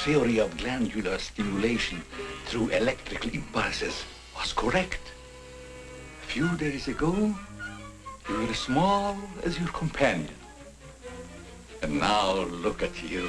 Theory of glandular stimulation through electrical impulses was correct. A few days ago, you were as small as your companion. And now look at you.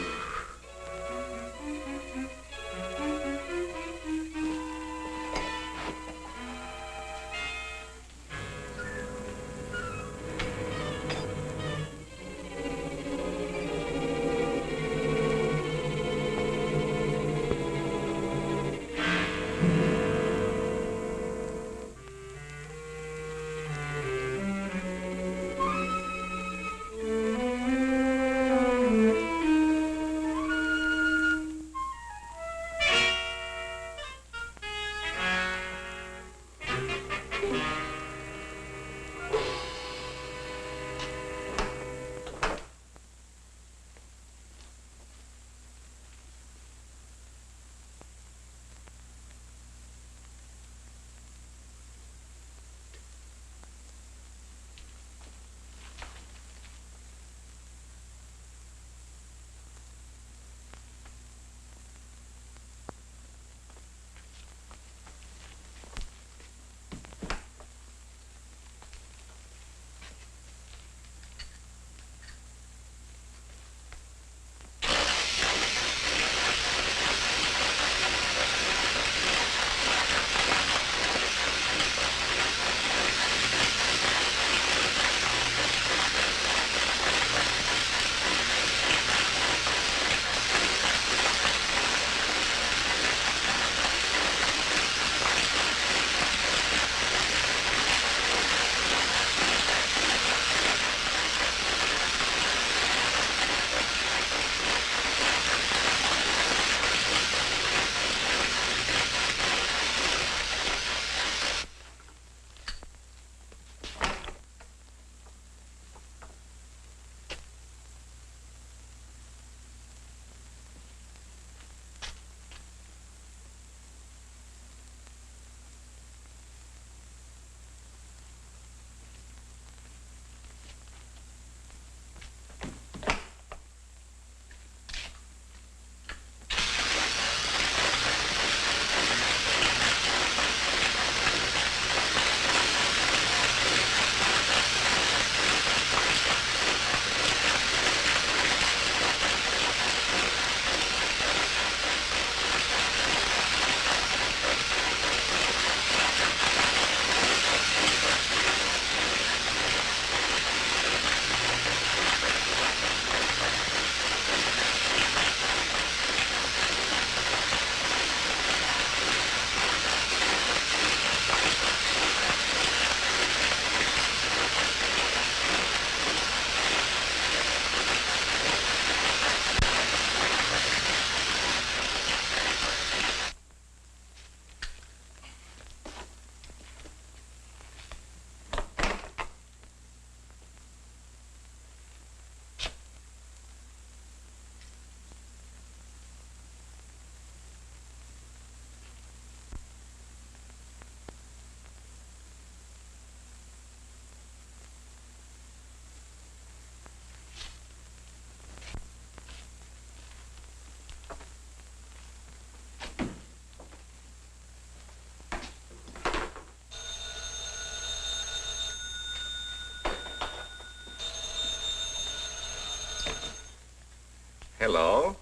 Hello.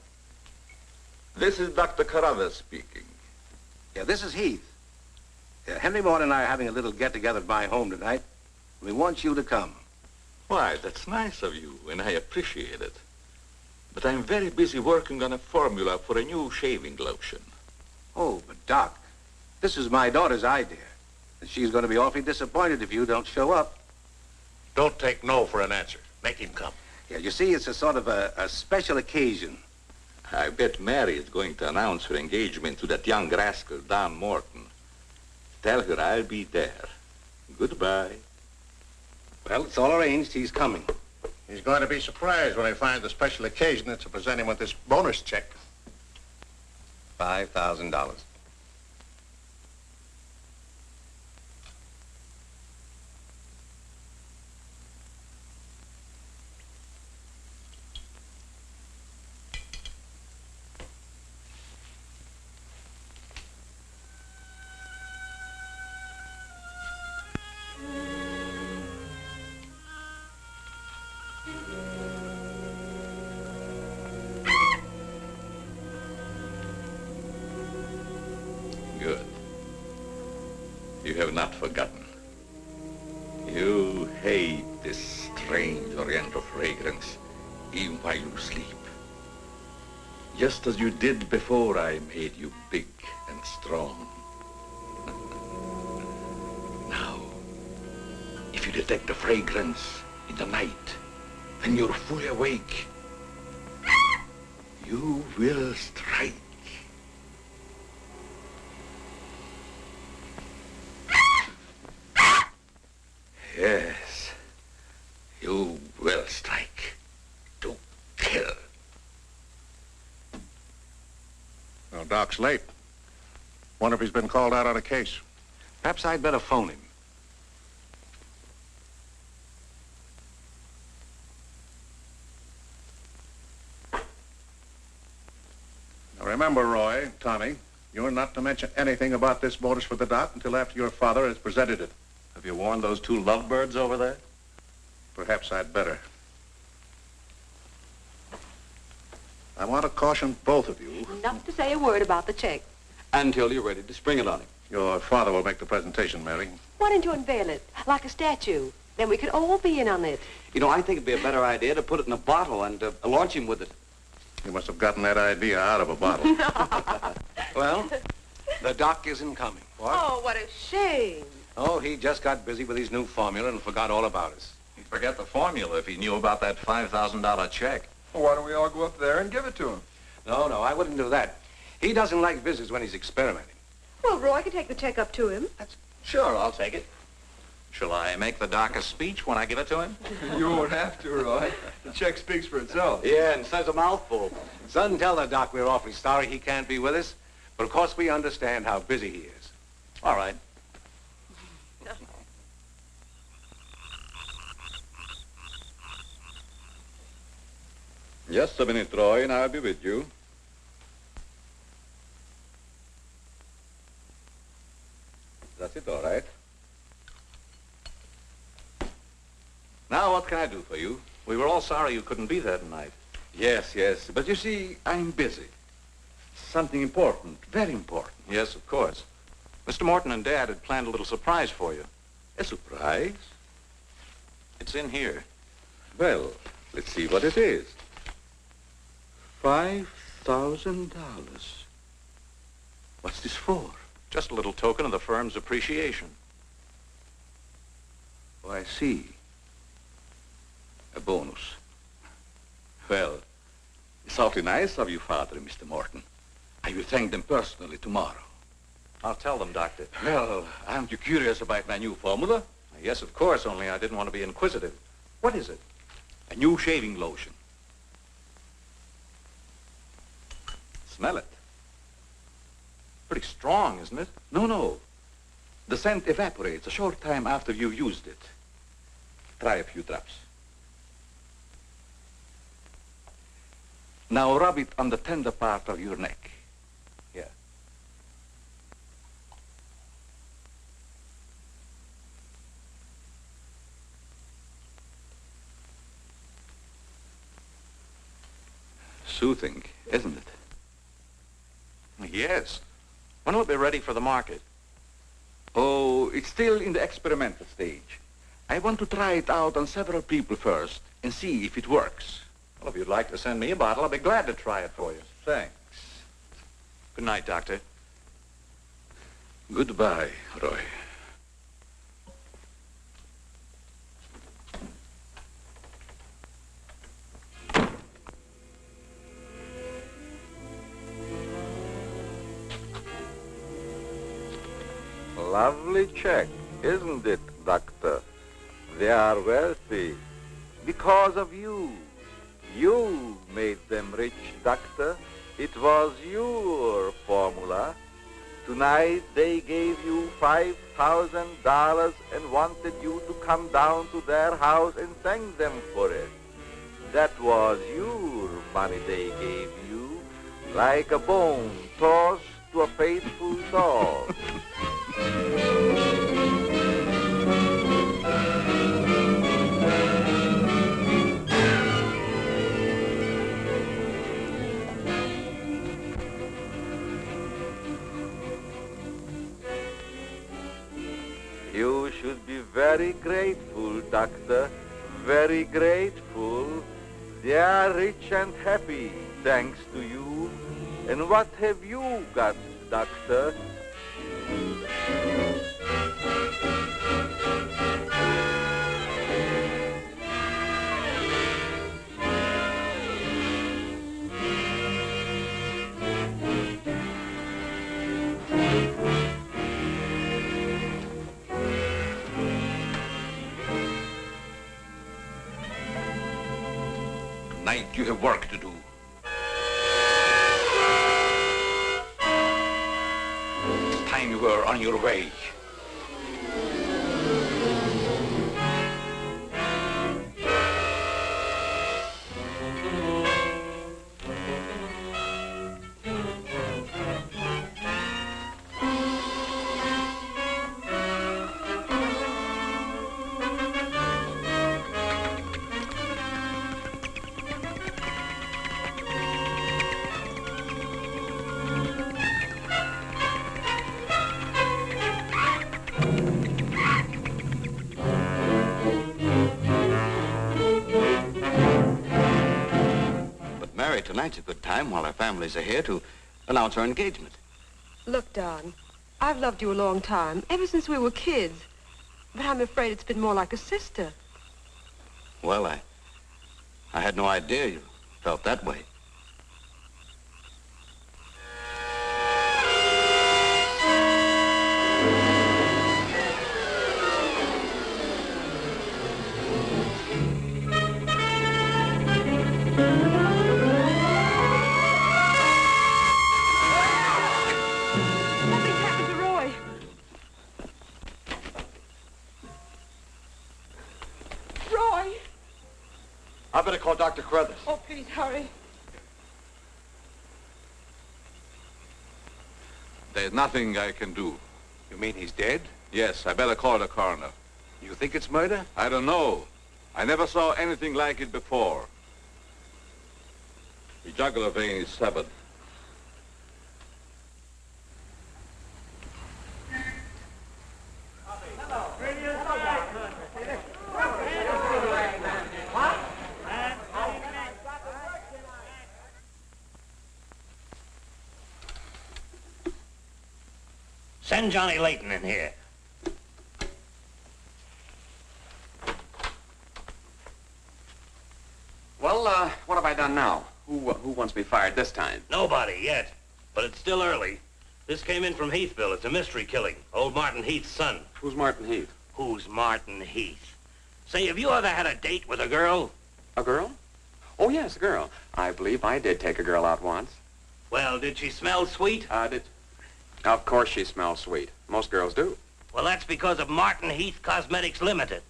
This is Dr. Carruthers speaking. Yeah, this is Heath. Yeah, Henry Morton and I are having a little get-together at my home tonight. We want you to come. Why, that's nice of you, and I appreciate it. But I'm very busy working on a formula for a new shaving lotion. Oh, but Doc, this is my daughter's idea. And she's going to be awfully disappointed if you don't show up. Don't take no for an answer. Make him come. Yeah, you see, it's a sort of a special occasion. I bet Mary is going to announce her engagement to that young rascal, Don Morton. Tell her I'll be there. Goodbye. Well, it's all arranged. He's coming. He's going to be surprised when he finds the special occasion that's to present him with this bonus check. $5,000. Good. You have not forgotten. You hate this strange oriental fragrance, even while you sleep. Just as you did before I made you big and strong. Now, if you detect the fragrance in the night, and you're fully awake, you will strike. Yes, you will strike to kill. Well, Doc's late. Wonder if he's been called out on a case. Perhaps I'd better phone him. Now remember, Roy, Tommy, you're not to mention anything about this bonus for the Doc until after your father has presented it. Have you warned those two lovebirds over there? Perhaps I'd better. I want to caution both of you. Not to say a word about the check. Until you're ready to spring it on him. Your father will make the presentation, Mary. Why don't you unveil it like a statue? Then we could all be in on it. You know, I think it'd be a better idea to put it in a bottle and launch him with it. You must have gotten that idea out of a bottle. Well, the Doc isn't coming. Oh, what a shame. Oh, he just got busy with his new formula and forgot all about us. He'd forget the formula if he knew about that $5,000 check. Well, why don't we all go up there and give it to him? No, I wouldn't do that. He doesn't like visits when he's experimenting. Well, Roy could take the check up to him. Sure, I'll take it. Shall I make the Doc a speech when I give it to him? You won't have to, Roy. The check speaks for itself. Yeah, and says a mouthful. Son, tell the Doc we're awfully sorry he can't be with us. But of course we understand how busy he is. All right. Just a minute, Roy, and I'll be with you. That's it, all right. Now, what can I do for you? We were all sorry you couldn't be there tonight. Yes, but you see, I'm busy. Something important, very important. Yes, of course. Mr. Morton and Dad had planned a little surprise for you. A surprise? It's in here. Well, let's see what it is. $5,000. What's this for? Just a little token of the firm's appreciation. Oh, I see. A bonus. Well, it's awfully nice of you, Father and Mr. Morton. I will thank them personally tomorrow. I'll tell them, Doctor. Well, aren't you curious about my new formula? Yes, of course, only I didn't want to be inquisitive. What is it? A new shaving lotion. Smell it. Pretty strong, isn't it? No. The scent evaporates a short time after you've used it. Try a few drops. Now rub it on the tender part of your neck. Here. soothing, isn't it? Yes. When will it be ready for the market? Oh, it's still in the experimental stage. I want to try it out on several people first and see if it works. Well, if you'd like to send me a bottle, I'll be glad to try it for you. Thanks. Good night, Doctor. Goodbye, Roy. Lovely check, isn't it, Doctor? They are wealthy because of you. You made them rich, Doctor. It was your formula. Tonight they gave you $5,000 and wanted you to come down to their house and thank them for it. That was your money they gave you, like a bone tossed to a faithful dog. You should be very grateful, Doctor, very grateful. They are rich and happy, thanks to you. And what have you got, Doctor? Tonight you have work to do. It's time you were on your way. Tonight's a good time while our families are here to announce our engagement. Look, Don, I've loved you a long time, ever since we were kids. But I'm afraid it's been more like a sister. Well, I had no idea you felt that way. I better call Dr. Carruthers. Oh, please, hurry. There's nothing I can do. You mean he's dead? Yes, I better call the coroner. You think it's murder? I don't know. I never saw anything like it before. The jugular vein is severed. Send Johnny Layton in here. Well, what have I done now? Who wants me fired this time? Nobody yet, but it's still early. This came in from Heathville. It's a mystery killing. Old Martin Heath's son. Who's Martin Heath? Who's Martin Heath? Say, have you ever had a date with a girl? A girl? Oh, yes, a girl. I believe I did take a girl out once. Well, did she smell sweet? Of course she smells sweet. Most girls do. Well, that's because of Martin Heath Cosmetics Limited.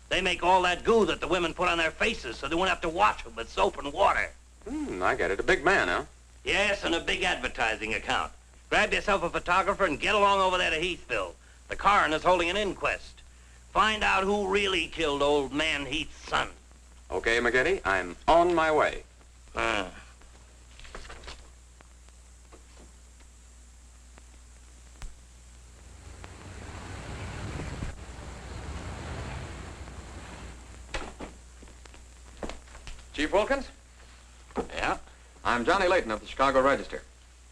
They make all that goo that the women put on their faces so they won't have to wash them with soap and water. I get it. A big man, huh? Yes, and a big advertising account. Grab yourself a photographer and get along over there to Heathville. The coroner's holding an inquest. Find out who really killed old man Heath's son. Okay, McGetty, I'm on my way. Chief Wilkins? Yeah? I'm Johnny Layton of the Chicago Register.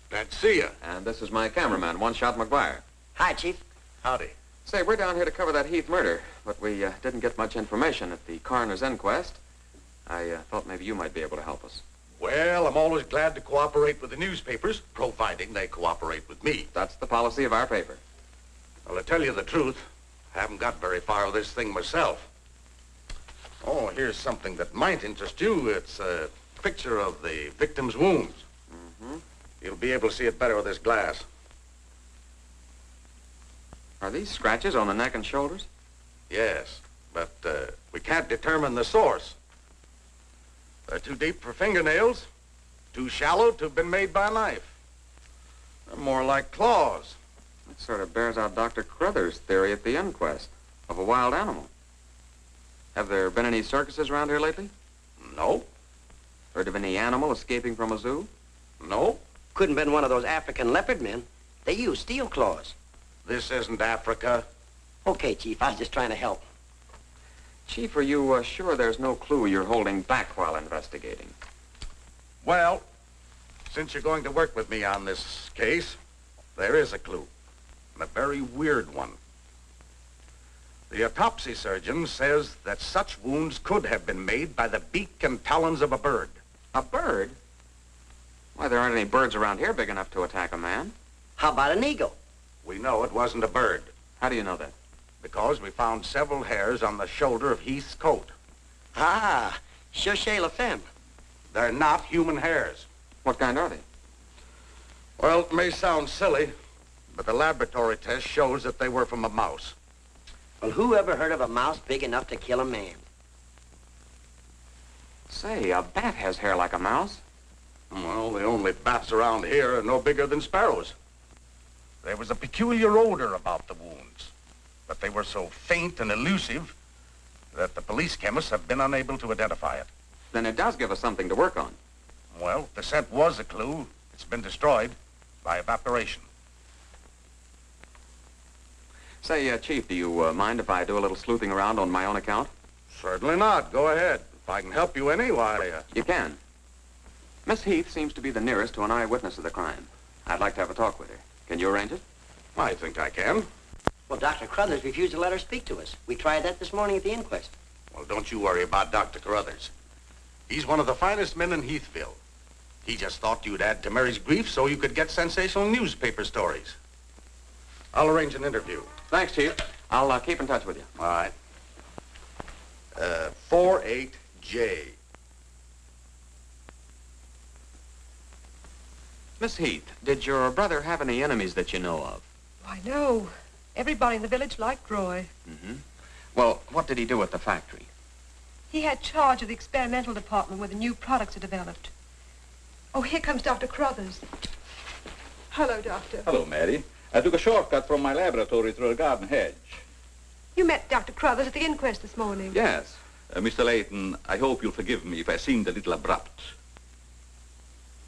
Glad to see you. And this is my cameraman, One Shot McGuire. Hi, Chief. Howdy. Say, we're down here to cover that Heath murder, but we didn't get much information at the coroner's inquest. I thought maybe you might be able to help us. Well, I'm always glad to cooperate with the newspapers, providing they cooperate with me. That's the policy of our paper. Well, to tell you the truth, I haven't got very far with this thing myself. Oh, here's something that might interest you. It's a picture of the victim's wounds. Mm-hmm. You'll be able to see it better with this glass. Are these scratches on the neck and shoulders? Yes, but we can't determine the source. They're too deep for fingernails, too shallow to have been made by a knife. They're more like claws. That sort of bears out Dr. Carruthers' theory at the inquest of a wild animal. Have there been any circuses around here lately? No. Heard of any animal escaping from a zoo? No. Couldn't have been one of those African leopard men. They use steel claws. This isn't Africa. Okay, Chief, I was just trying to help. Chief, are you sure there's no clue you're holding back while investigating? Well, since you're going to work with me on this case, there is a clue, and a very weird one. The autopsy surgeon says that such wounds could have been made by the beak and talons of a bird. A bird? Why, there aren't any birds around here big enough to attack a man. How about an eagle? We know it wasn't a bird. How do you know that? Because we found several hairs on the shoulder of Heath's coat. Ah, Chauchet La Femme. They're not human hairs. What kind are they? Well, it may sound silly, but the laboratory test shows that they were from a mouse. Well, who ever heard of a mouse big enough to kill a man? Say, a bat has hair like a mouse. Well, the only bats around here are no bigger than sparrows. There was a peculiar odor about the wounds, but they were so faint and elusive that the police chemists have been unable to identify it. Then it does give us something to work on. Well, the scent was a clue. It's been destroyed by evaporation. Say, Chief, do you mind if I do a little sleuthing around on my own account? Certainly not. Go ahead. If I can help you any, why... You can. Miss Heath seems to be the nearest to an eyewitness of the crime. I'd like to have a talk with her. Can you arrange it? I think I can. Well, Dr. Carruthers refused to let her speak to us. We tried that this morning at the inquest. Well, don't you worry about Dr. Carruthers. He's one of the finest men in Heathville. He just thought you'd add to Mary's grief so you could get sensational newspaper stories. I'll arrange an interview. Thanks, Chief. I'll keep in touch with you. All right. 48J. Miss Heath, did your brother have any enemies that you know of? Why, no. Everybody in the village liked Roy. Mm-hmm. Well, what did he do at the factory? He had charge of the experimental department where the new products are developed. Oh, here comes Dr. Carruthers. Hello, Doctor. Hello, Mary. I took a shortcut from my laboratory through a garden hedge. You met Dr. Carruthers at the inquest this morning. Yes. Mr. Layton, I hope you'll forgive me if I seemed a little abrupt.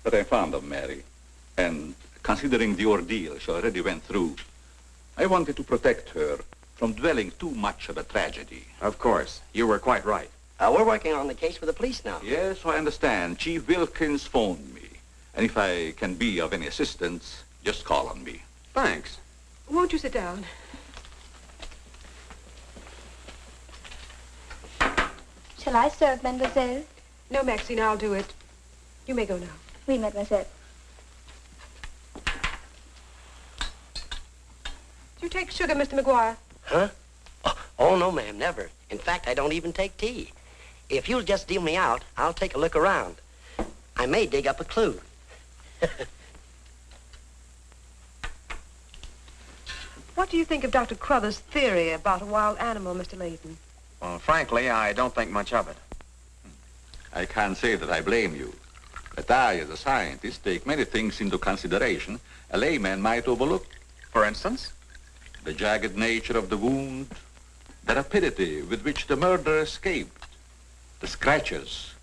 But I'm fond of Mary. And considering the ordeal she already went through, I wanted to protect her from dwelling too much on a tragedy. Of course. You were quite right. We're working on the case with the police now. Yes, I understand. Chief Wilkins phoned me. And if I can be of any assistance, just call on me. Thanks. Won't you sit down? Shall I serve, mademoiselle? No, Maxine, I'll do it. You may go now. Oui, mademoiselle. Do you take sugar, Mr. McGuire? Huh? Oh, no, ma'am, never. In fact, I don't even take tea. If you'll just deal me out, I'll take a look around. I may dig up a clue. What do you think of Dr. Carruthers' theory about a wild animal, Mr. Layton? Well, frankly, I don't think much of it. I can't say that I blame you. But I, as a scientist, take many things into consideration a layman might overlook. For instance? The jagged nature of the wound, the rapidity with which the murderer escaped, the scratches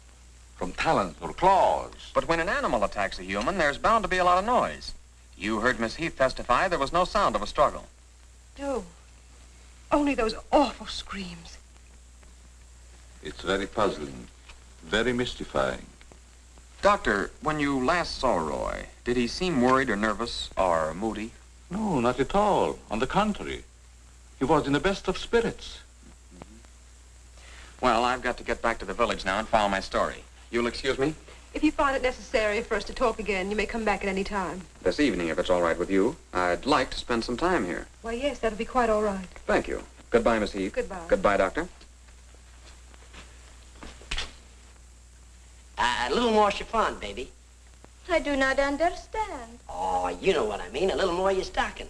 from talons or claws. But when an animal attacks a human, there's bound to be a lot of noise. You heard Miss Heath testify there was no sound of a struggle. No. Only those awful screams. It's very puzzling. Very mystifying. Doctor, when you last saw Roy, did he seem worried or nervous or moody? No, not at all. On the contrary. He was in the best of spirits. Well, I've got to get back to the village now and follow my story. You'll excuse me? If you find it necessary for us to talk again, you may come back at any time. This evening, if it's all right with you. I'd like to spend some time here. Why, yes, that'll be quite all right. Thank you. Goodbye, Miss Heath. Goodbye. Goodbye, Doctor. A little more chiffon, baby. I do not understand. Oh, you know what I mean. A little more of your stocking.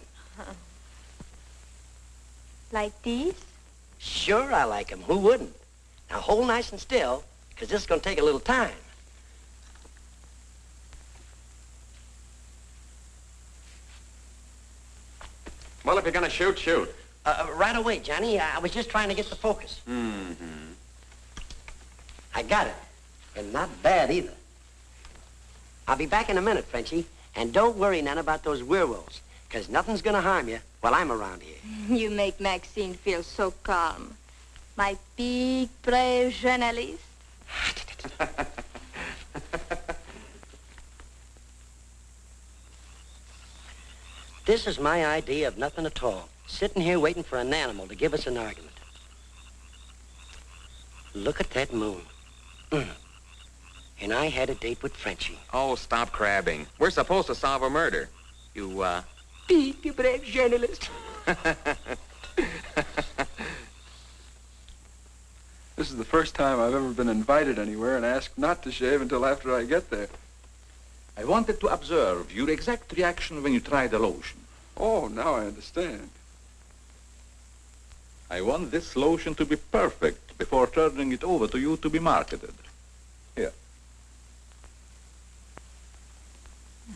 Like these? Sure, I like 'em. Who wouldn't? Now, hold nice and still, because this is going to take a little time. Well, if you're going to shoot, shoot. Right away, Johnny. I was just trying to get the focus. Mm-hmm. I got it. And not bad, either. I'll be back in a minute, Frenchie. And don't worry none about those werewolves, because nothing's going to harm you while I'm around here. You make Maxine feel so calm. My big, brave journalist. This is my idea of nothing at all. Sitting here waiting for an animal to give us an argument. Look at that moon. And I had a date with Frenchie. Oh, stop crabbing. We're supposed to solve a murder. You, Big, brave journalist. This is the first time I've ever been invited anywhere and asked not to shave until after I get there. I wanted to observe your exact reaction when you tried the lotion. Oh, now I understand. I want this lotion to be perfect before turning it over to you to be marketed. Here.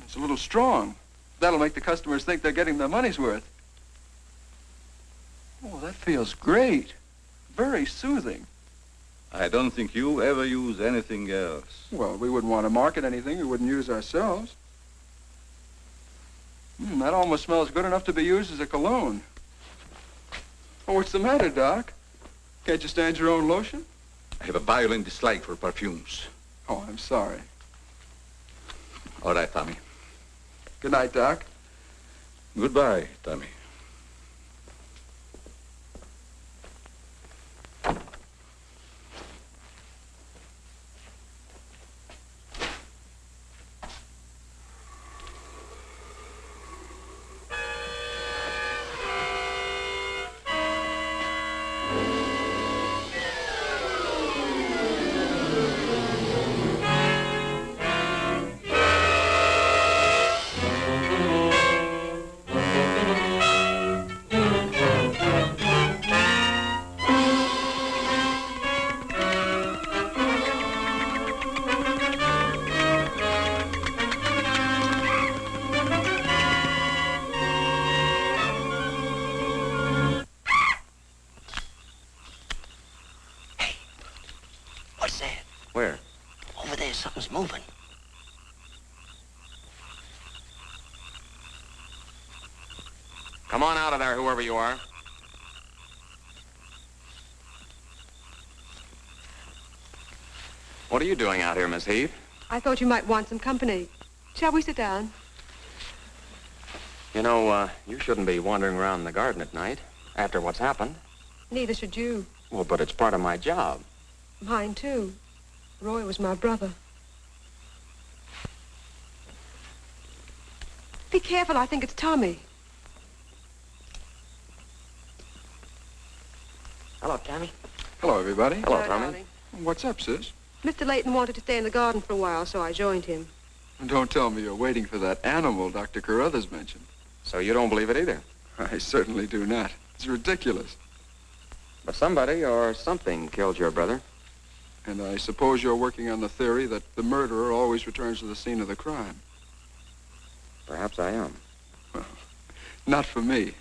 It's a little strong. That'll make the customers think they're getting their money's worth. Oh, that feels great. Very soothing. I don't think you ever use anything else. Well, we wouldn't want to market anything we wouldn't use ourselves. That almost smells good enough to be used as a cologne. Oh, what's the matter, Doc? Can't you stand your own lotion? I have a violent dislike for perfumes. Oh, I'm sorry. All right, Tommy. Good night, Doc. Goodbye, Tommy. Something's moving. Come on out of there, whoever you are. What are you doing out here, Miss Heath? I thought you might want some company. Shall we sit down? You know, you shouldn't be wandering around in the garden at night after what's happened. Neither should you. Well, but it's part of my job. Mine, too. Roy was my brother. Be careful, I think it's Tommy. Hello, Tommy. Hello, everybody. Hello, Tommy. Darling. What's up, sis? Mr. Layton wanted to stay in the garden for a while, so I joined him. Don't tell me you're waiting for that animal Dr. Carruthers mentioned. So you don't believe it either? I certainly do not. It's ridiculous. But somebody or something killed your brother. And I suppose you're working on the theory that the murderer always returns to the scene of the crime. Perhaps I am. Well, not for me.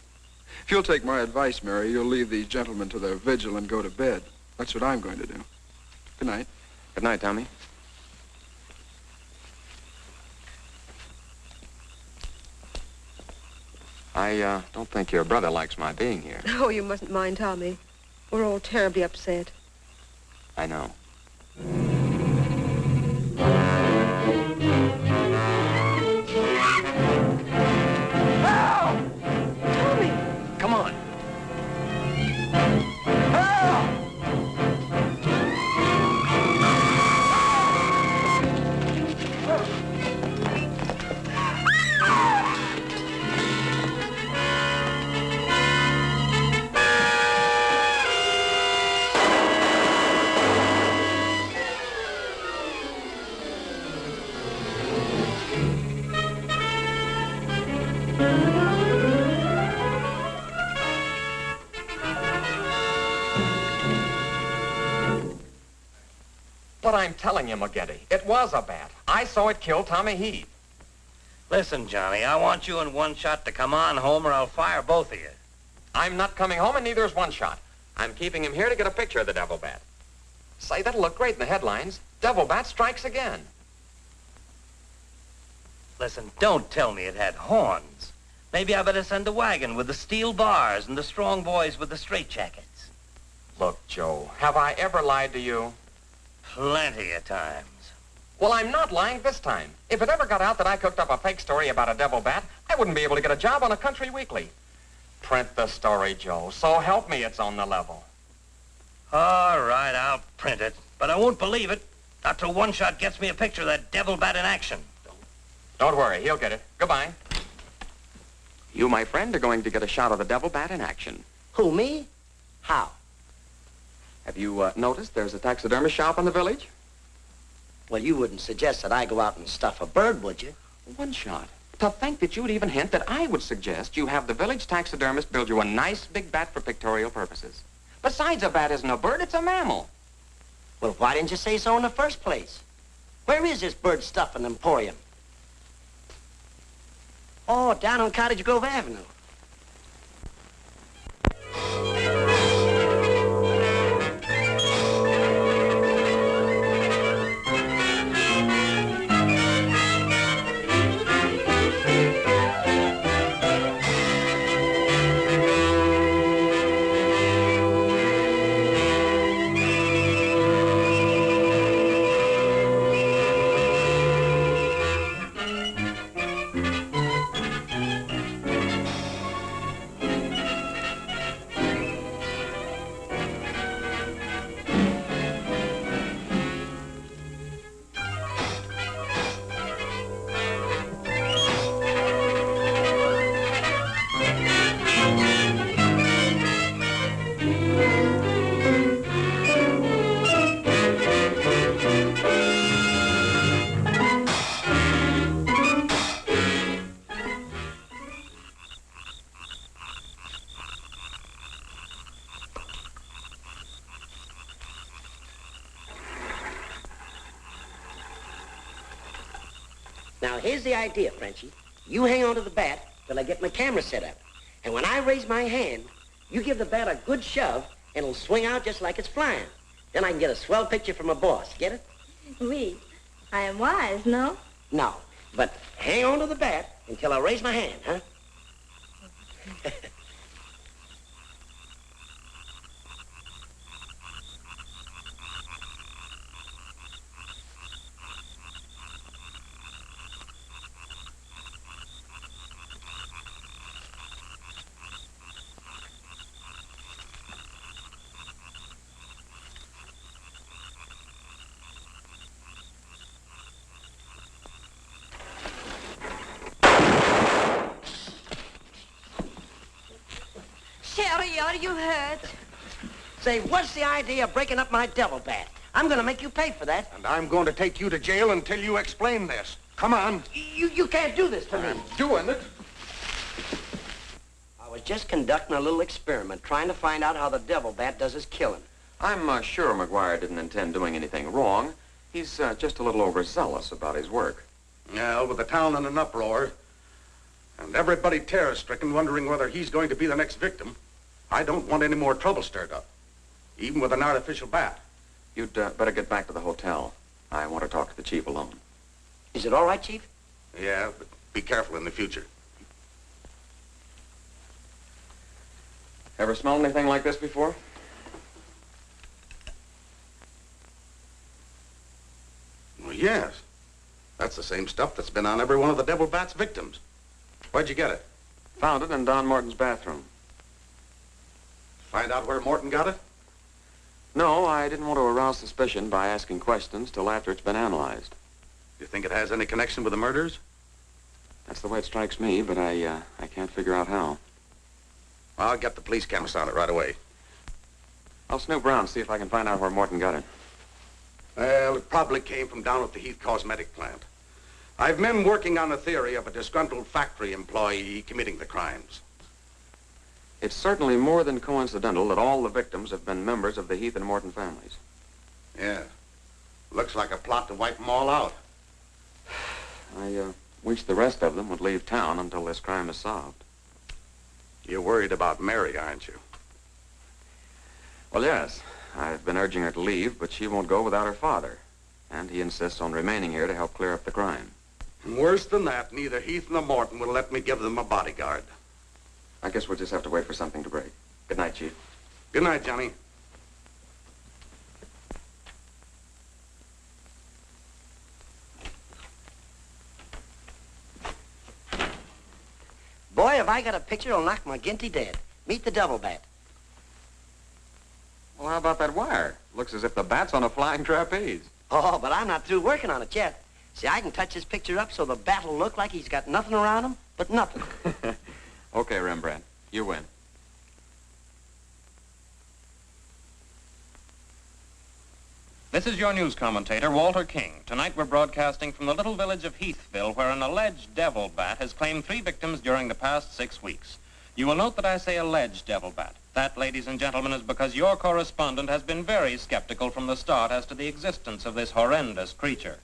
If you'll take my advice, Mary, you'll leave these gentlemen to their vigil and go to bed. That's what I'm going to do. Good night. Good night, Tommy. I don't think your brother likes my being here. Oh, you mustn't mind Tommy. We're all terribly upset. I know. But I'm telling you, McGetty, it was a bat. I saw it kill Tommy Heath. Listen, Johnny, I want you and One Shot to come on home or I'll fire both of you. I'm not coming home, and neither is One Shot. I'm keeping him here to get a picture of the devil bat. Say, that'll look great in the headlines. Devil bat strikes again. Listen, don't tell me it had horns. Maybe I better send a wagon with the steel bars and the strong boys with the straitjackets. Look, Joe, have I ever lied to you? Plenty of times. Well, I'm not lying this time. If it ever got out that I cooked up a fake story about a devil bat, I wouldn't be able to get a job on a country weekly. Print the story, Joe. So help me, it's on the level. All right, I'll print it. But I won't believe it. Not till One Shot gets me a picture of that devil bat in action. Don't worry, he'll get it. Goodbye. You, my friend, are going to get a shot of the devil bat in action. Who, me? How? Have you noticed there's a taxidermist shop in the village? Well, you wouldn't suggest that I go out and stuff a bird, would you? One Shot. To think that you'd even hint that I would suggest you have the village taxidermist build you a nice big bat for pictorial purposes. Besides, a bat isn't a bird, it's a mammal. Well, why didn't you say so in the first place? Where is this bird stuffing emporium? Oh, down on Cottage Grove Avenue. Now, here's the idea, Frenchie. You hang on to the bat till I get my camera set up. And when I raise my hand, you give the bat a good shove, and it'll swing out just like it's flying. Then I can get a swell picture from my boss. Get it? Oui. I am wise, no? No. But hang on to the bat until I raise my hand, huh? Sherry, are you hurt? Say, what's the idea of breaking up my devil bat? I'm going to make you pay for that. And I'm going to take you to jail until you explain this. Come on. You can't do this to me. I'm doing it. I was just conducting a little experiment, trying to find out how the devil bat does his killing. I'm sure McGuire didn't intend doing anything wrong. He's just a little overzealous about his work. Yeah, with the town in an uproar, and everybody terror-stricken, wondering whether he's going to be the next victim, I don't want any more trouble stirred up, even with an artificial bat. You'd better get back to the hotel. I want to talk to the chief alone. Is it all right, Chief? Yeah, but be careful in the future. Ever smelled anything like this before? Well, yes. That's the same stuff that's been on every one of the devil bat's victims. Where'd you get it? Found it in Don Morton's bathroom. Find out where Morton got it? No, I didn't want to arouse suspicion by asking questions till after it's been analyzed. You think it has any connection with the murders? That's the way it strikes me, but I can't figure out how. I'll get the police chemist on it right away. I'll snoop around, see if I can find out where Morton got it. Well, it probably came from down at the Heath cosmetic plant. I've men working on a theory of a disgruntled factory employee committing the crimes. It's certainly more than coincidental that all the victims have been members of the Heath and Morton families. Yeah. Looks like a plot to wipe them all out. I wish the rest of them would leave town until this crime is solved. You're worried about Mary, aren't you? Well, yes. I've been urging her to leave, but she won't go without her father. And he insists on remaining here to help clear up the crime. And worse than that, neither Heath nor Morton will let me give them a bodyguard. I guess we'll just have to wait for something to break. Good night, Chief. Good night, Johnny. Boy, have I got a picture that'll knock McGinty dead. Meet the double bat. Well, how about that wire? Looks as if the bat's on a flying trapeze. Oh, but I'm not through working on it yet. See, I can touch this picture up so the bat will look like he's got nothing around him but nothing. Okay, Rembrandt. You win. This is your news commentator, Walter King. Tonight we're broadcasting from the little village of Heathville, where an alleged devil bat has claimed 3 victims during the past 6 weeks. You will note that I say alleged devil bat. That, ladies and gentlemen, is because your correspondent has been very skeptical from the start as to the existence of this horrendous creature.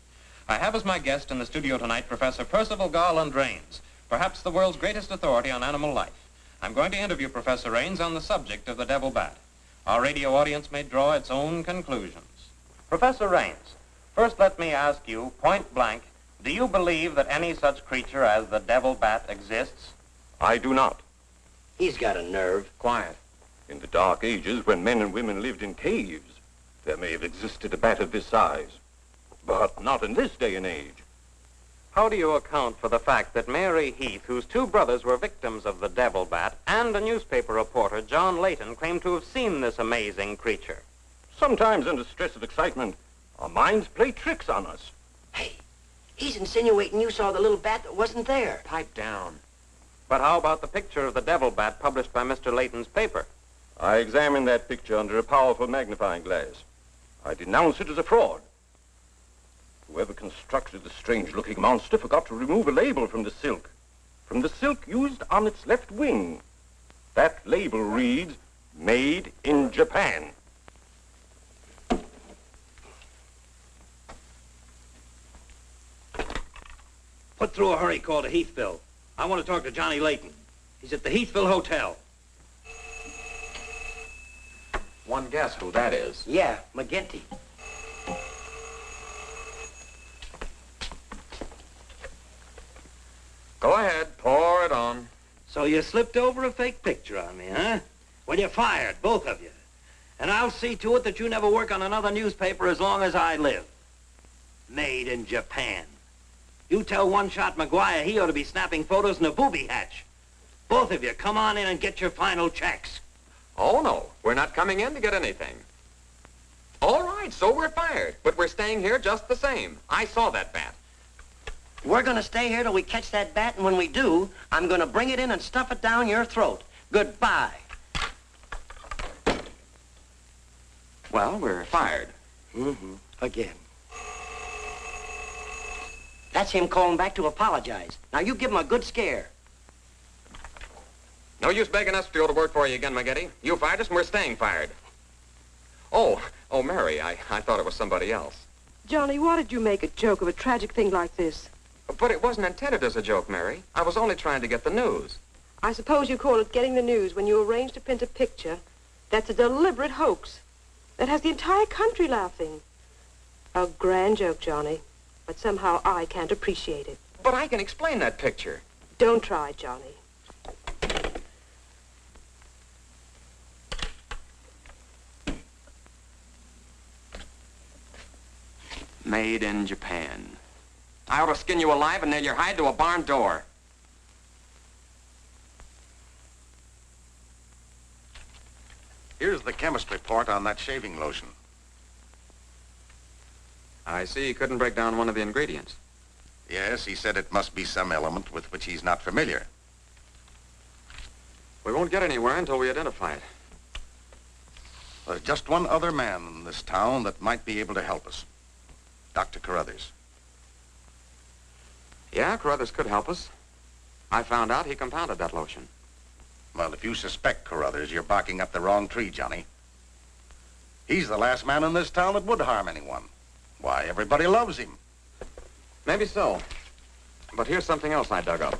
I have as my guest in the studio tonight Professor Percival Garland Rains, perhaps the world's greatest authority on animal life. I'm going to interview Professor Rains on the subject of the devil bat. Our radio audience may draw its own conclusions. Professor Rains, first let me ask you, point blank, do you believe that any such creature as the devil bat exists? I do not. He's got a nerve. Quiet. In the dark ages, when men and women lived in caves, there may have existed a bat of this size. But not in this day and age. How do you account for the fact that Mary Heath, whose 2 brothers were victims of the devil bat, and a newspaper reporter, John Layton, claimed to have seen this amazing creature? Sometimes under stress of excitement, our minds play tricks on us. Hey, he's insinuating you saw the little bat that wasn't there. Pipe down. But how about the picture of the devil bat published by Mr. Layton's paper? I examined that picture under a powerful magnifying glass. I denounce it as a fraud. Whoever constructed the strange-looking monster forgot to remove a label from the silk used on its left wing. That label reads, "Made in Japan." Put through a hurry call to Heathville. I want to talk to Johnny Layton. He's at the Heathville Hotel. One guess who that is. Yeah, McGinty. Go ahead, pour it on. So you slipped over a fake picture on me, huh? Well, you're fired, both of you. And I'll see to it that you never work on another newspaper as long as I live. Made in Japan. You tell One-Shot McGuire he ought to be snapping photos in a booby hatch. Both of you, come on in and get your final checks. Oh, no. We're not coming in to get anything. All right, so we're fired. But we're staying here just the same. I saw that bat. We're going to stay here till we catch that bat, and when we do, I'm going to bring it in and stuff it down your throat. Goodbye. Well, we're fired. Mm-hmm. Again. That's him calling back to apologize. Now, you give him a good scare. No use begging us to go to work for you again, McGinty. You fired us, and we're staying fired. Oh, Mary, I thought it was somebody else. Johnny, why did you make a joke of a tragic thing like this? But it wasn't intended as a joke, Mary. I was only trying to get the news. I suppose you call it getting the news when you arrange to print a picture. That's a deliberate hoax. That has the entire country laughing. A grand joke, Johnny. But somehow I can't appreciate it. But I can explain that picture. Don't try, Johnny. Made in Japan. I ought to skin you alive and nail your hide to a barn door. Here's the chemist report on that shaving lotion. I see he couldn't break down one of the ingredients. Yes, he said it must be some element with which he's not familiar. We won't get anywhere until we identify it. There's just one other man in this town that might be able to help us. Dr. Carruthers. Yeah, Carruthers could help us. I found out he compounded that lotion. Well, if you suspect Carruthers, you're barking up the wrong tree, Johnny. He's the last man in this town that would harm anyone. Why, everybody loves him. Maybe so. But here's something else I dug up.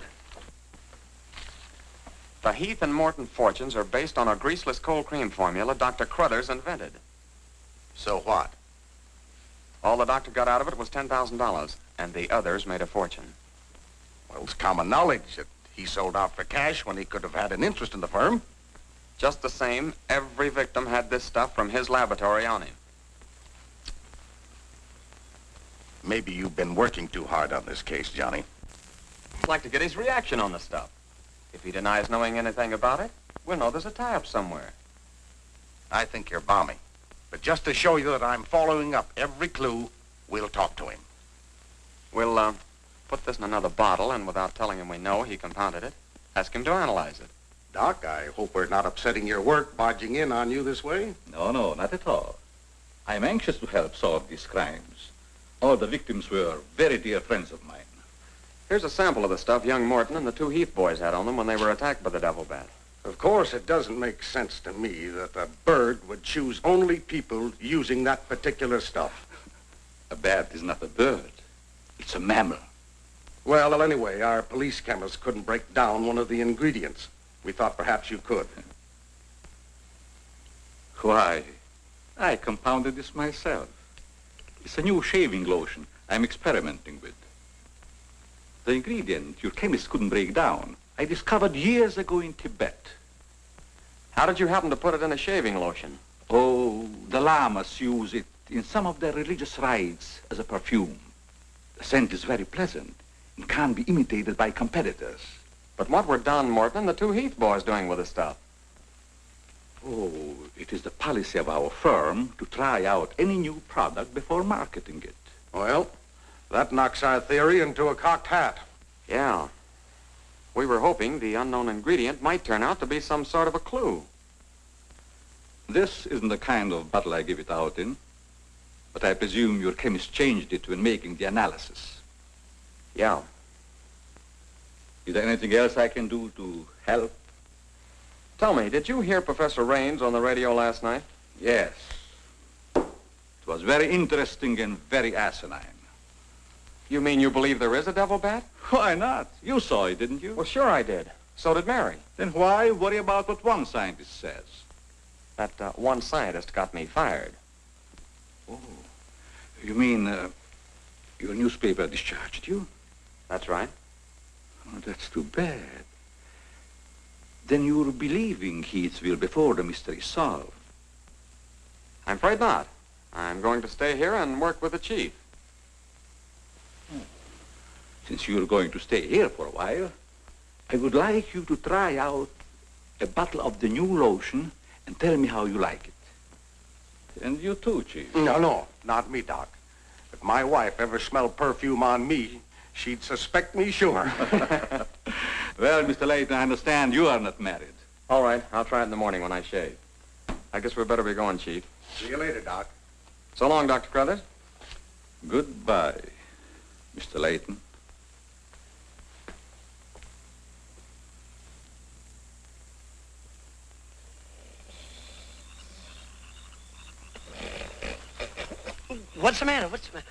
The Heath and Morton fortunes are based on a greaseless cold cream formula Dr. Carruthers invented. So what? All the doctor got out of it was $10,000, and the others made a fortune. Well, it's common knowledge that he sold out for cash when he could have had an interest in the firm. Just the same, every victim had this stuff from his laboratory on him. Maybe you've been working too hard on this case, Johnny. I'd like to get his reaction on the stuff. If he denies knowing anything about it, we'll know there's a tie-up somewhere. I think you're balmy. But just to show you that I'm following up every clue, we'll talk to him. We'll, put this in another bottle, and without telling him we know he compounded it, ask him to analyze it. Doc, I hope we're not upsetting your work barging in on you this way. No, not at all. I'm anxious to help solve these crimes. All the victims were very dear friends of mine. Here's a sample of the stuff young Morton and the two Heath boys had on them when they were attacked by the devil bat. Of course, it doesn't make sense to me that a bird would choose only people using that particular stuff. A bat is not a bird. It's a mammal. Well, anyway, our police chemist couldn't break down one of the ingredients. We thought perhaps you could. Why, I compounded this myself. It's a new shaving lotion I'm experimenting with. The ingredient your chemist couldn't break down, I discovered years ago in Tibet. How did you happen to put it in a shaving lotion? Oh, the lamas use it in some of their religious rites as a perfume. The scent is very pleasant and can't be imitated by competitors. But what were Don Morton and the two Heath boys doing with the stuff? Oh, it is the policy of our firm to try out any new product before marketing it. Well, that knocks our theory into a cocked hat. Yeah. We were hoping the unknown ingredient might turn out to be some sort of a clue. This isn't the kind of bottle I give it out in, but I presume your chemist changed it when making the analysis. Yeah. Is there anything else I can do to help? Tell me, did you hear Professor Raines on the radio last night? Yes. It was very interesting and very asinine. You mean you believe there is a devil bat? Why not? You saw it, didn't you? Well, sure I did. So did Mary. Then why worry about what one scientist says? That one scientist got me fired. Oh, you mean your newspaper discharged you? That's right. Oh, that's too bad. Then you're believing Heathville before the mystery is solved. I'm afraid not. I'm going to stay here and work with the chief. Since you're going to stay here for a while, I would like you to try out a bottle of the new lotion and tell me how you like it. And you too, Chief. No, not me, Doc. If my wife ever smelled perfume on me, she'd suspect me sure. Well, Mr. Layton, I understand you are not married. All right, I'll try it in the morning when I shave. I guess we'd better be going, Chief. See you later, Doc. So long, Dr. Carruthers. Goodbye, Mr. Layton. What's the matter? What's the matter?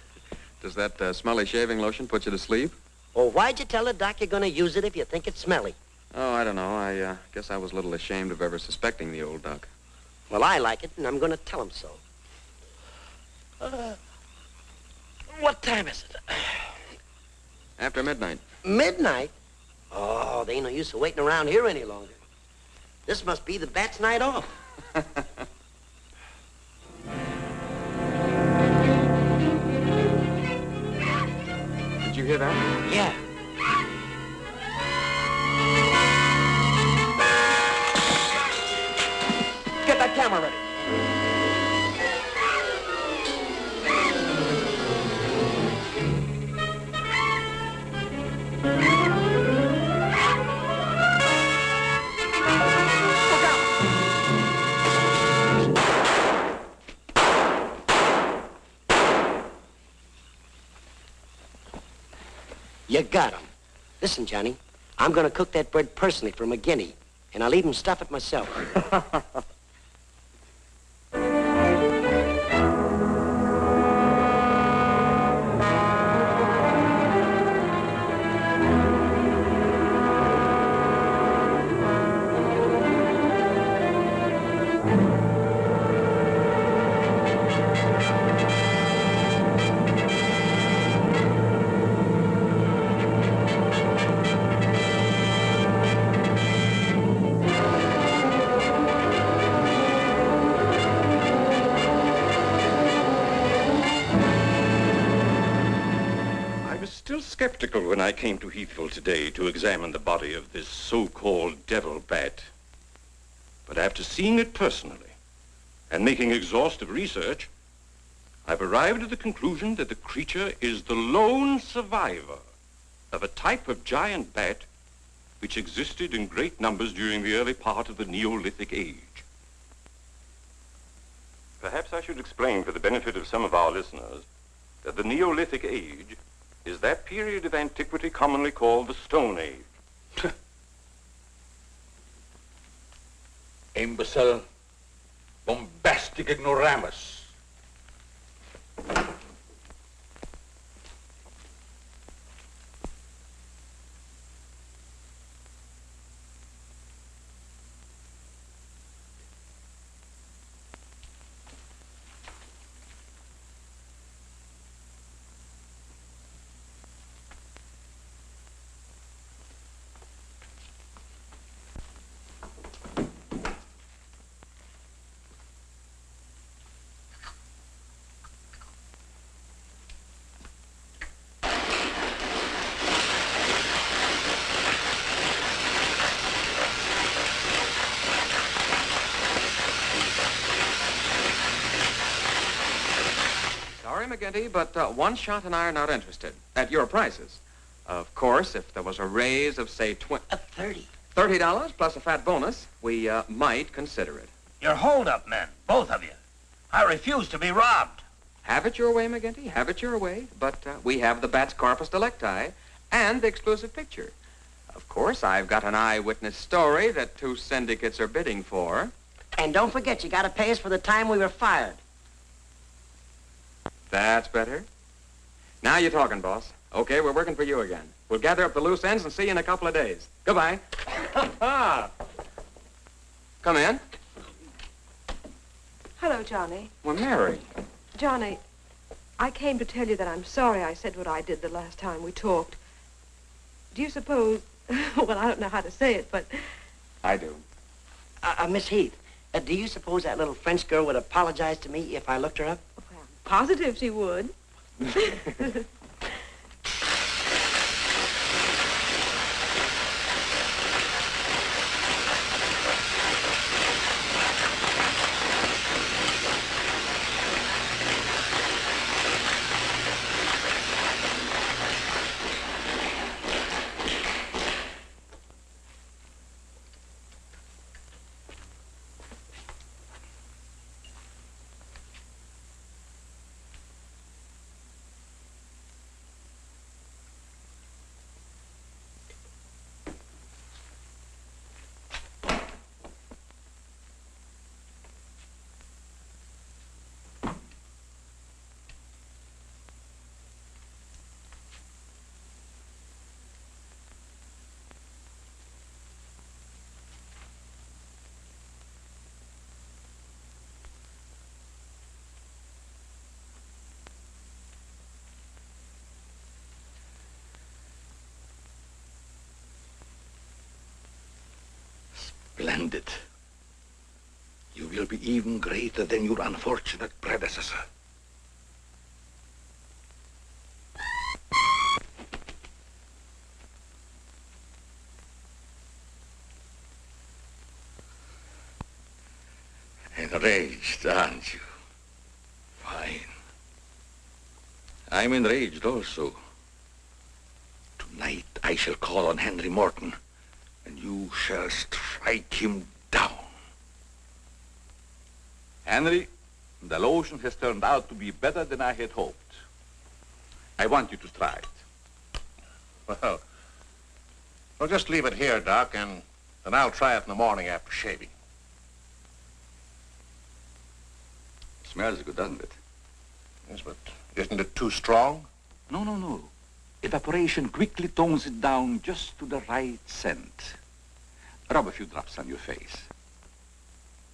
Does that smelly shaving lotion put you to sleep? Well, why'd you tell the doc you're going to use it if you think it's smelly? Oh, I don't know. I guess I was a little ashamed of ever suspecting the old duck. Well, I like it, and I'm going to tell him so. What time is it? After midnight. Midnight? Oh, there ain't no use of waiting around here any longer. This must be the bat's night off. Did you hear that? Yeah. Get that camera ready. You got him. Listen, Johnny, I'm going to cook that bird personally for McGinney, and I'll even stuff it myself. skeptical when I came to Heathville today to examine the body of this so-called devil bat. But after seeing it personally and making exhaustive research, I've arrived at the conclusion that the creature is the lone survivor of a type of giant bat which existed in great numbers during the early part of the Neolithic age. Perhaps I should explain for the benefit of some of our listeners that the Neolithic age is that period of antiquity commonly called the Stone Age. Imbecile, bombastic ignoramus. Sorry, McGinty, but One Shot and I are not interested. At your prices. Of course, if there was a raise of, say, $30 plus a fat bonus, we might consider it. You're hold-up men, both of you. I refuse to be robbed. Have it your way, McGinty, have it your way. But we have the bat's corpus delicti and the exclusive picture. Of course, I've got an eyewitness story that 2 syndicates are bidding for. And don't forget, you gotta pay us for the time we were fired. That's better. Now you're talking, boss. Okay, we're working for you again. We'll gather up the loose ends and see you in a couple of days. Goodbye. Come in. Hello, Johnny. Well, Mary. Johnny, I came to tell you that I'm sorry I said what I did the last time we talked. Do you suppose... well, I don't know how to say it, but... I do. Miss Heath, do you suppose that little French girl would apologize to me if I looked her up? Well, I'm positive she would. Splendid. You will be even greater than your unfortunate predecessor. Enraged, aren't you? Fine. I'm enraged also. Tonight I shall call on Henry Morton, and you shall strike him down. Henry, the lotion has turned out to be better than I had hoped. I want you to try it. Well, we'll just leave it here, Doc, and I'll try it in the morning after shaving. Smells good, doesn't it? Yes, but isn't it too strong? No, no, no. Evaporation quickly tones it down just to the right scent. Rub a few drops on your face.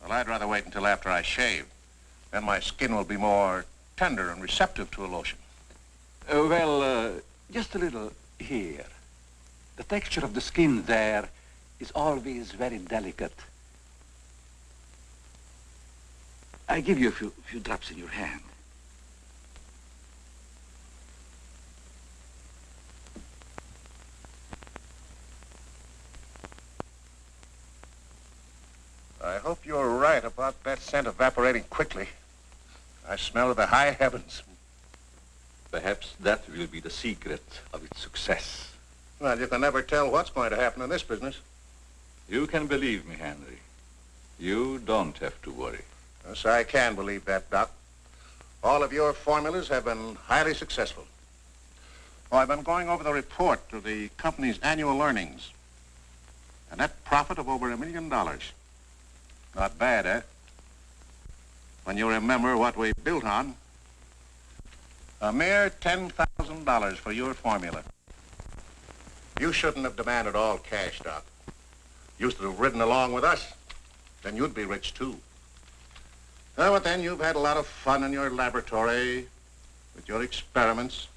Well, I'd rather wait until after I shave. Then my skin will be more tender and receptive to a lotion. Just a little here. The texture of the skin there is always very delicate. I give you a few drops in your hand. about that scent evaporating quickly. I smell the high heavens. Perhaps that will be the secret of its success. Well, you can never tell what's going to happen in this business. You can believe me, Henry. You don't have to worry. Yes, I can believe that, Doc. All of your formulas have been highly successful. Oh, I've been going over the report of the company's annual earnings. A net profit of over $1 million. Not bad, eh? When you remember what we built on. A mere $10,000 for your formula. You shouldn't have demanded all cash, Doc. You should have ridden along with us. Then you'd be rich, too. Oh, but then you've had a lot of fun in your laboratory with your experiments,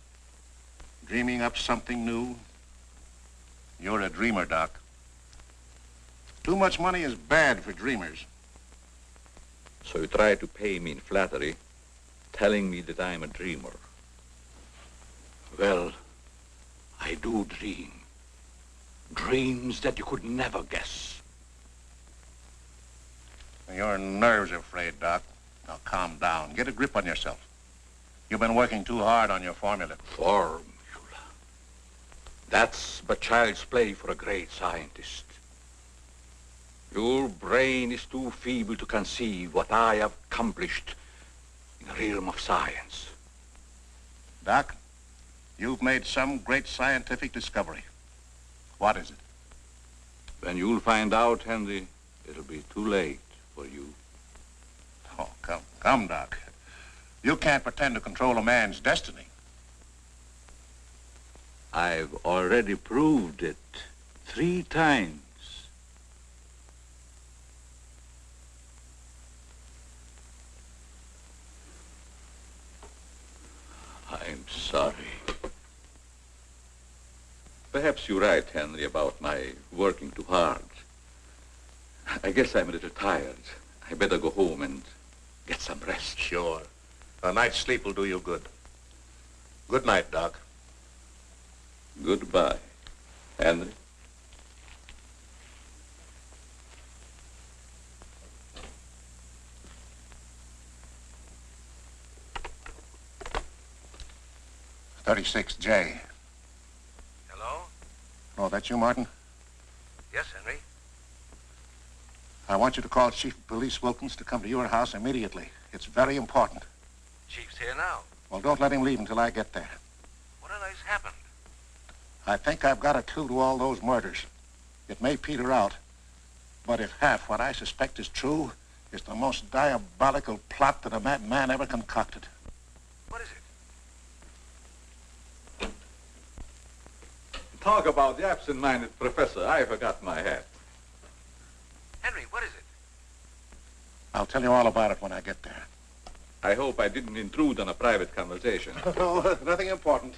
dreaming up something new. You're a dreamer, Doc. Too much money is bad for dreamers. So you try to pay me in flattery, telling me that I'm a dreamer. Well, I do dream. Dreams that you could never guess. Your nerves are frayed, Doc. Now calm down. Get a grip on yourself. You've been working too hard on your formula. Formula. That's but child's play for a great scientist. Your brain is too feeble to conceive what I have accomplished in the realm of science. Doc, you've made some great scientific discovery. What is it? When you'll find out, Henry, it'll be too late for you. Oh, come, Doc. You can't pretend to control a man's destiny. I've already proved it 3 times. I'm sorry. Perhaps you're right, Henry, about my working too hard. I guess I'm a little tired. I better go home and get some rest. Sure. A night's sleep will do you good. Good night, Doc. Goodbye, Henry. .36J. Hello? Oh, that's you, Martin? Yes, Henry. I want you to call Chief of Police Wilkins to come to your house immediately. It's very important. Chief's here now. Well, don't let him leave until I get there. What on earth's happened? I think I've got a clue to all those murders. It may peter out, but if half what I suspect is true, it's the most diabolical plot that a man ever concocted. What is it? Talk about the absent-minded professor. I forgot my hat. Henry, what is it? I'll tell you all about it when I get there. I hope I didn't intrude on a private conversation. No, nothing important.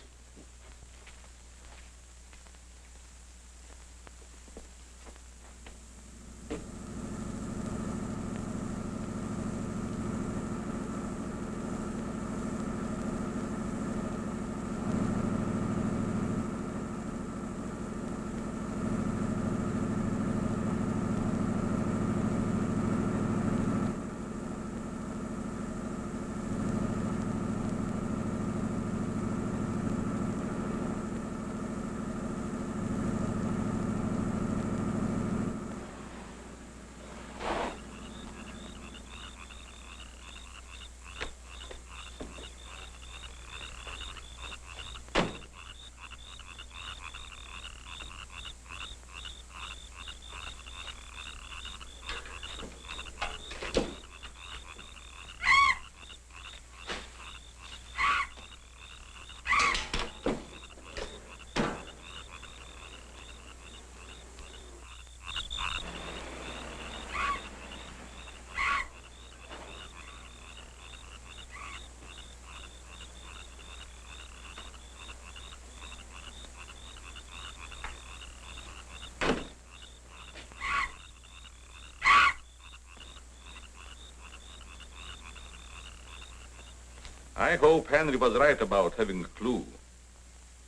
I hope Henry was right about having a clue.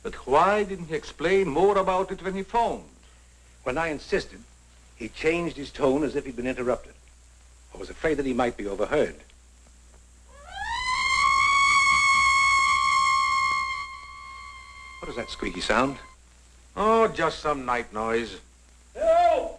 But why didn't he explain more about it when he phoned? When I insisted, he changed his tone as if he'd been interrupted. I was afraid that he might be overheard. What is that squeaky sound? Oh, just some night noise. Help!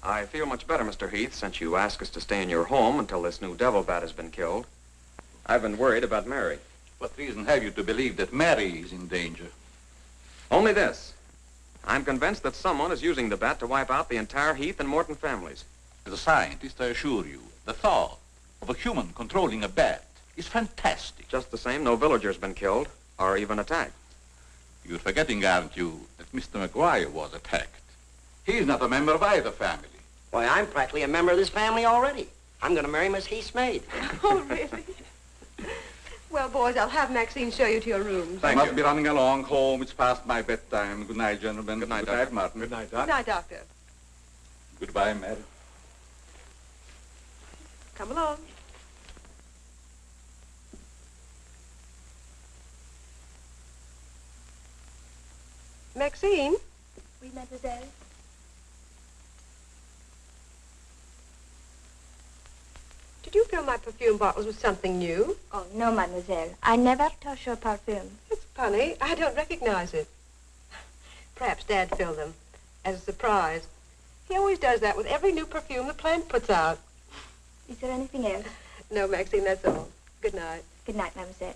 I feel much better, Mr. Heath, since you asked us to stay in your home until this new devil bat has been killed. I've been worried about Mary. What reason have you to believe that Mary is in danger? Only this. I'm convinced that someone is using the bat to wipe out the entire Heath and Morton families. As a scientist, I assure you, the thought of a human controlling a bat is fantastic. Just the same, no villager's been killed or even attacked. You're forgetting, aren't you, that Mr. McGuire was attacked. He's not a member of either family. Why, I'm practically a member of this family already. I'm going to marry Miss Heath's maid. Oh, really? Well, boys, I'll have Maxine show you to your rooms. I must be running along home. It's past my bedtime. Good night, gentlemen. Good night, Good Doctor. night, Martin. Good night, Good Doc. night, Doctor. Goodbye, Mary. Come along. Maxine? Oui, mademoiselle. Did you fill my perfume bottles with something new? Oh, no, mademoiselle. I never touch your perfume. It's funny. I don't recognize it. Perhaps Dad filled them as a surprise. He always does that with every new perfume the plant puts out. Is there anything else? No, Maxine, that's all. Good night. Good night, mademoiselle.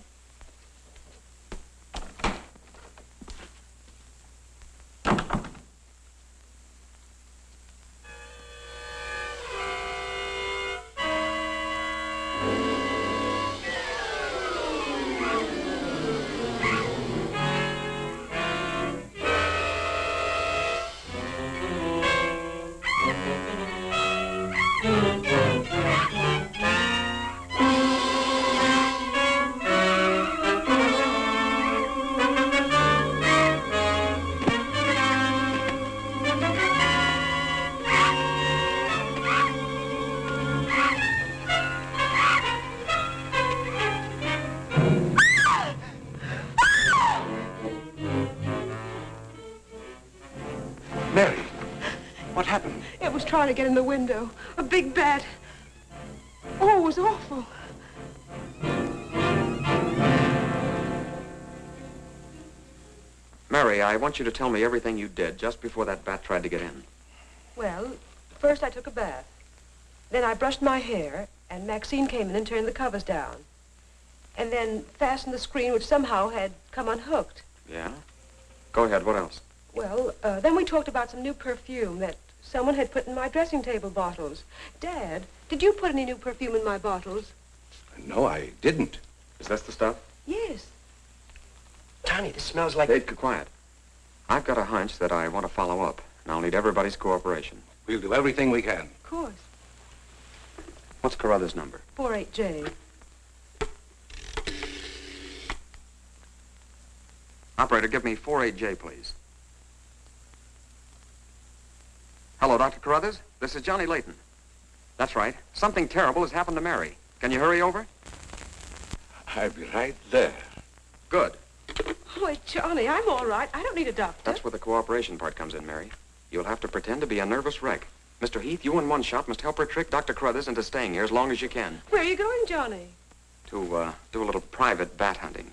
Mary, what happened? It was trying to get in the window. A big bat. Oh, it was awful. Mary, I want you to tell me everything you did just before that bat tried to get in. Well, first I took a bath. Then I brushed my hair, and Maxine came in and turned the covers down. And then fastened the screen, which somehow had come unhooked. Yeah? Go ahead, what else? Well, then we talked about some new perfume that someone had put in my dressing table bottles. Dad, did you put any new perfume in my bottles? No, I didn't. Is this the stuff? Yes. Tony, this smells like... Hey, quiet. I've got a hunch that I want to follow up, and I'll need everybody's cooperation. We'll do everything we can. Of course. What's Carruthers' number? 48J. Operator, give me 48J, please. Hello, Dr. Carruthers. This is Johnny Layton. That's right. Something terrible has happened to Mary. Can you hurry over? I'll be right there. Good. Oh, Johnny, I'm all right. I don't need a doctor. That's where the cooperation part comes in, Mary. You'll have to pretend to be a nervous wreck. Mr. Heath, you and One Shot must help her trick Dr. Carruthers into staying here as long as you can. Where are you going, Johnny? To, do a little private bat hunting.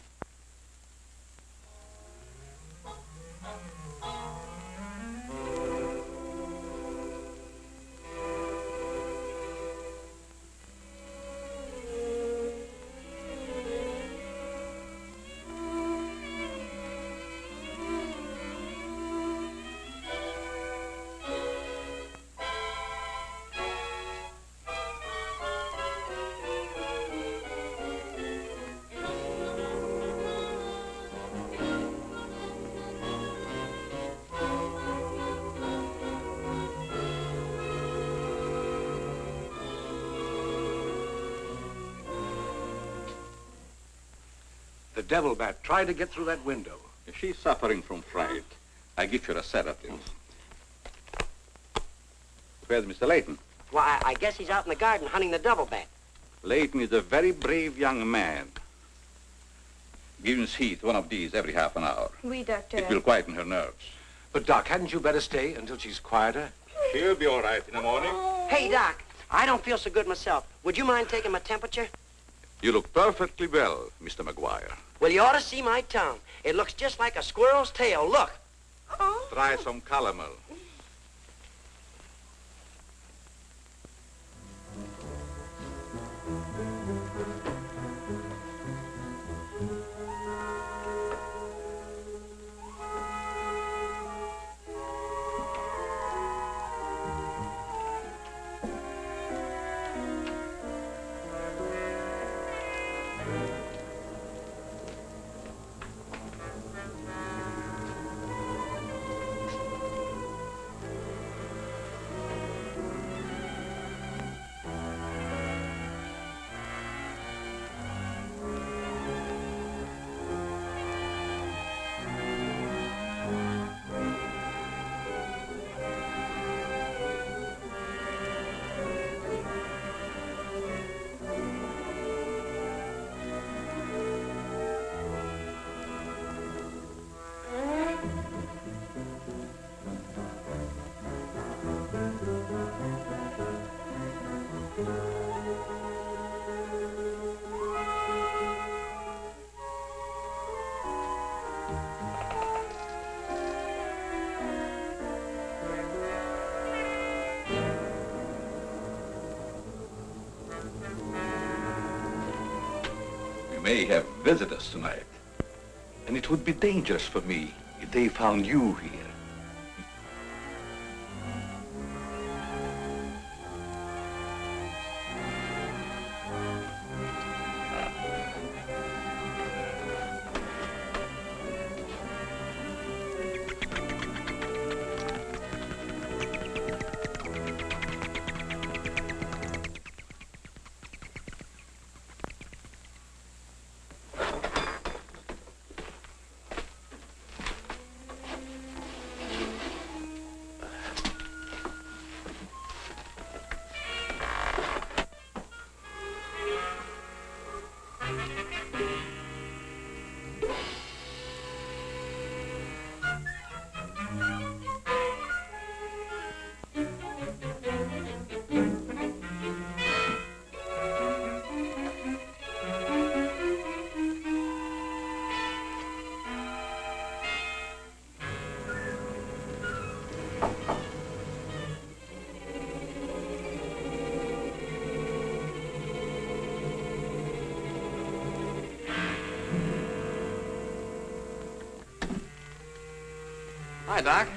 The devil bat tried to get through that window. If she's suffering from fright, I give her a sedative. Where's Mr. Layton? Why, I guess he's out in the garden hunting the double bat. Layton is a very brave young man. Give Miss Heath one of these every half an hour. Oui, doctor. It will quieten her nerves. But, Doc, hadn't you better stay until she's quieter? She'll be all right in the morning. Hey, Doc, I don't feel so good myself. Would you mind taking my temperature? You look perfectly well, Mr. McGuire. Well, you ought to see my tongue. It looks just like a squirrel's tail. Look. Try some calomel. May have visitors tonight. And it would be dangerous for me if they found you here. Hi, Doc.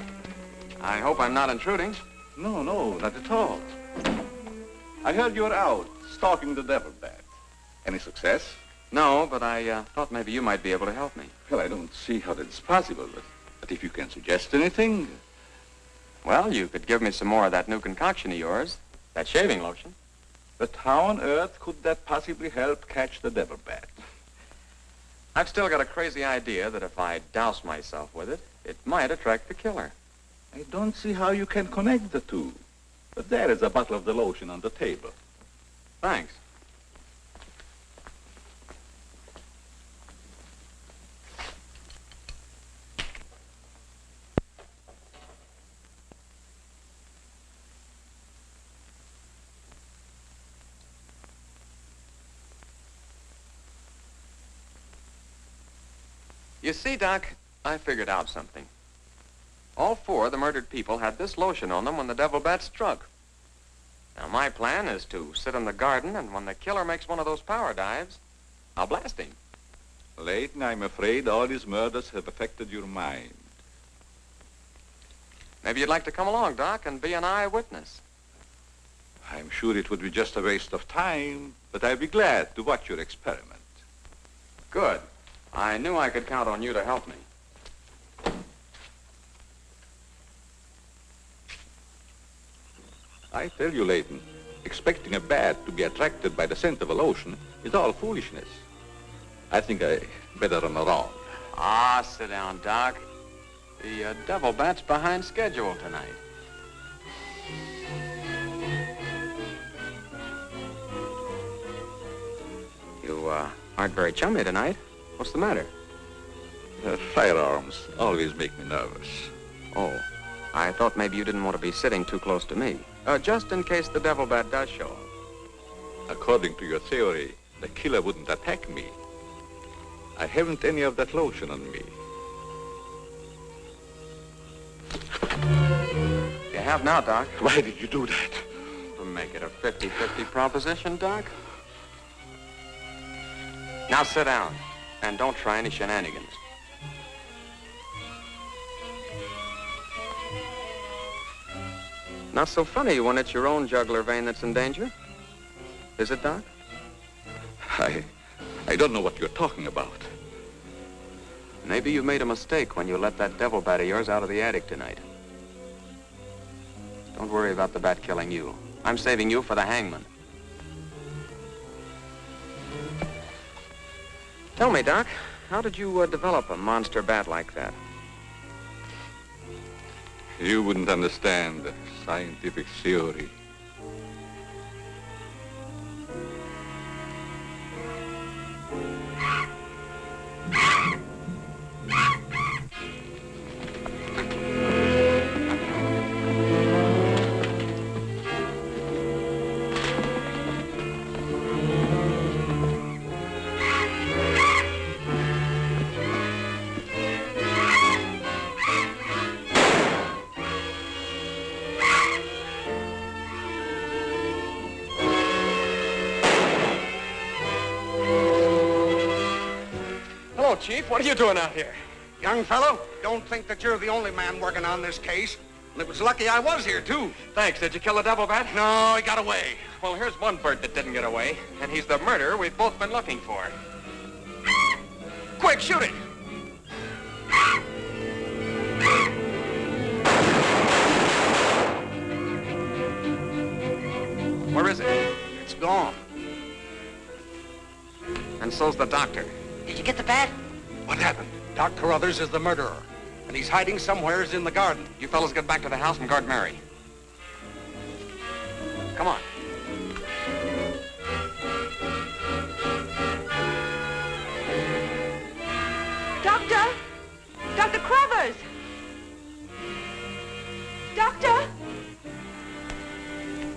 I hope I'm not intruding. No, not at all. I heard you were out stalking the devil bat. Any success? No, but I thought maybe you might be able to help me. Well, I don't see how that's possible, but if you can suggest anything... Well, you could give me some more of that new concoction of yours, that shaving lotion. But how on earth could that possibly help catch the devil bat? I've still got a crazy idea that if I douse myself with it, it might attract the killer. I don't see how you can connect the two. But there is a bottle of the lotion on the table. Thanks. You see, Doc, I figured out something. All four of the murdered people had this lotion on them when the devil bat struck. Now, my plan is to sit in the garden, and when the killer makes one of those power dives, I'll blast him. Layton, I'm afraid all these murders have affected your mind. Maybe you'd like to come along, Doc, and be an eyewitness. I'm sure it would be just a waste of time, but I'd be glad to watch your experiment. Good. I knew I could count on you to help me. I tell you, Layton, expecting a bat to be attracted by the scent of a lotion is all foolishness. I think I better run around. Ah, sit down, Doc. The devil bat's behind schedule tonight. You aren't very chummy tonight. What's the matter? Firearms always make me nervous. Oh, I thought maybe you didn't want to be sitting too close to me. Just in case the devil bat does show up. According to your theory, the killer wouldn't attack me. I haven't any of that lotion on me. You have now, Doc. Why did you do that? To make it a 50-50 proposition, Doc. Now sit down, and don't try any shenanigans. Not so funny when it's your own jugular vein that's in danger. Is it, Doc? I don't know what you're talking about. Maybe you made a mistake when you let that devil bat of yours out of the attic tonight. Don't worry about the bat killing you. I'm saving you for the hangman. Tell me, Doc, how did you develop a monster bat like that? You wouldn't understand the scientific theory. Chief, what are you doing out here? Young fellow, don't think that you're the only man working on this case. And it was lucky I was here, too. Thanks. Did you kill the devil bat? No, he got away. Well, here's one bird that didn't get away, and he's the murderer we've both been looking for. Quick, shoot it! Where is it? It's gone. And so's the doctor. Did you get the bat? What happened? Doc Carruthers is the murderer, and he's hiding somewheres in the garden. You fellas get back to the house and guard Mary. Come on. Doctor! Dr. Carruthers! Doctor!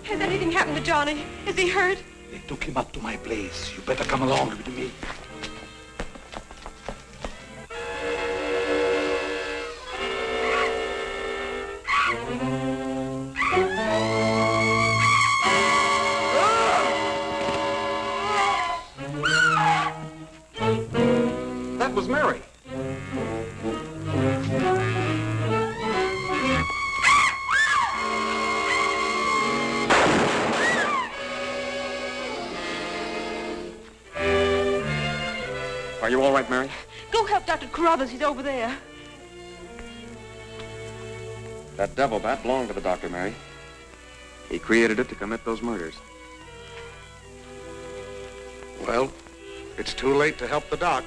Has anything happened to Johnny? Is he hurt? They took him up to my place. You better come along with me. That was Mary. Are you all right, Mary? Go help Dr. Carruthers. He's over there. That devil bat belonged to the doctor, Mary. He created it to commit those murders. Well, it's too late to help the doc.